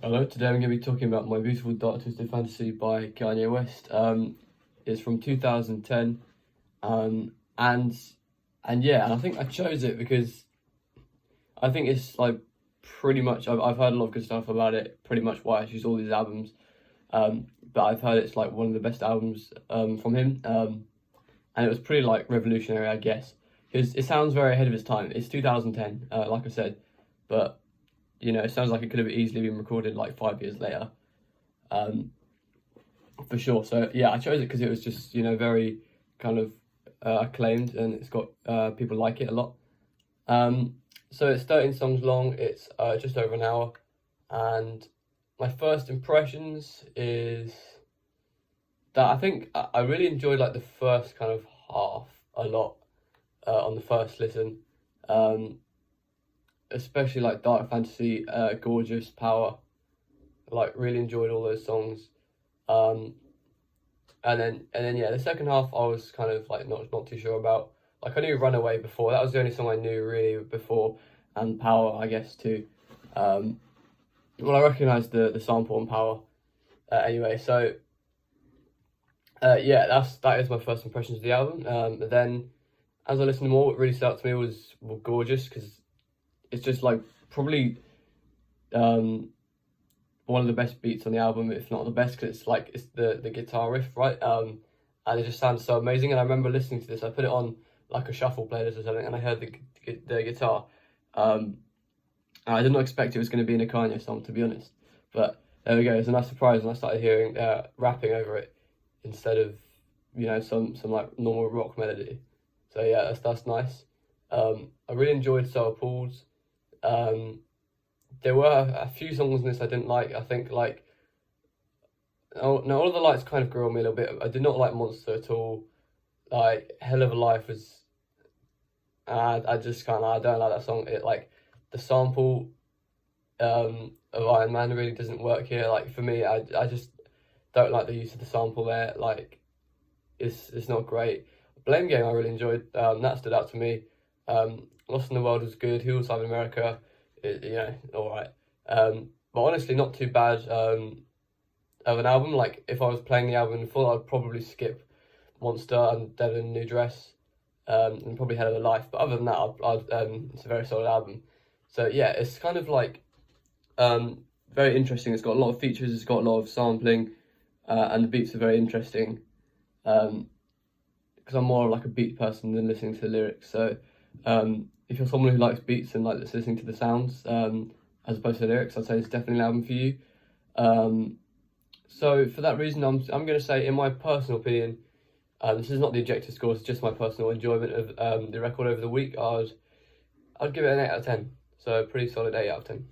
Hello, today I'm going to be talking about My Beautiful Dark Twisted Fantasy by Kanye West. It's from 2010, and I think I chose it because I think it's like pretty much I've heard a lot of good stuff about it. Pretty much why I choose all these albums, but I've heard it's like one of the best albums from him, and it was pretty like revolutionary, I guess, because it sounds very ahead of its time. It's 2010, like I said, but it sounds like it could have easily been recorded like 5 years later, for sure. So yeah, I chose it because it was just very kind of acclaimed, and it's got people like it a lot. So it's 13 songs long. It's just over an hour, and my first impressions is that I think I really enjoyed like the first kind of half a lot on the first listen. Especially like Dark Fantasy, Gorgeous, Power. Like really enjoyed all those songs. And then yeah, the second half I was kind of like not too sure about. Like I knew Runaway before. That was the only song I knew really before, and Power I guess too. Well, I recognised the sample and Power. Anyway, so yeah, that is my first impressions of the album. But then as I listened more, what really stood out to me was Gorgeous, because it's just like probably one of the best beats on the album, if not the best, because it's the guitar riff, right? And it just sounds so amazing. And I remember listening to this. I put it on like a shuffle playlist or something, and I heard the guitar. And I did not expect it was going to be in a Kanye song, to be honest. But there we go. It was a nice surprise when I started hearing rapping over it instead of some like normal rock melody. So yeah, that's nice. I really enjoyed Sour Pools. There were a few songs in this I didn't like. I think like all of the lights kind of grew on me a little bit. I did not like Monster at all. Like Hell of a Life was, I just kind of I don't like that song. It like the sample of Iron Man really doesn't work here. Like for me, I just don't like the use of the sample there. Like it's not great. Blame Game I really enjoyed. That stood out to me. Lost in the World was good. Who Will America? All right. But honestly, not too bad of an album. Like if I was playing the album in full, I'd probably skip Monster and Dead in a New Dress, and probably Hell of a Life. But other than that, it's a very solid album. So yeah, it's kind of like very interesting. It's got a lot of features. It's got a lot of sampling, and the beats are very interesting. Because I'm more like a beat person than listening to the lyrics. So if you're someone who likes beats and like listening to the sounds as opposed to the lyrics, I'd say it's definitely an album for you. So for that reason, I'm going to say, in my personal opinion, this is not the objective score, it's just my personal enjoyment of the record over the week. I'd give it an 8 out of 10. So a pretty solid 8 out of 10.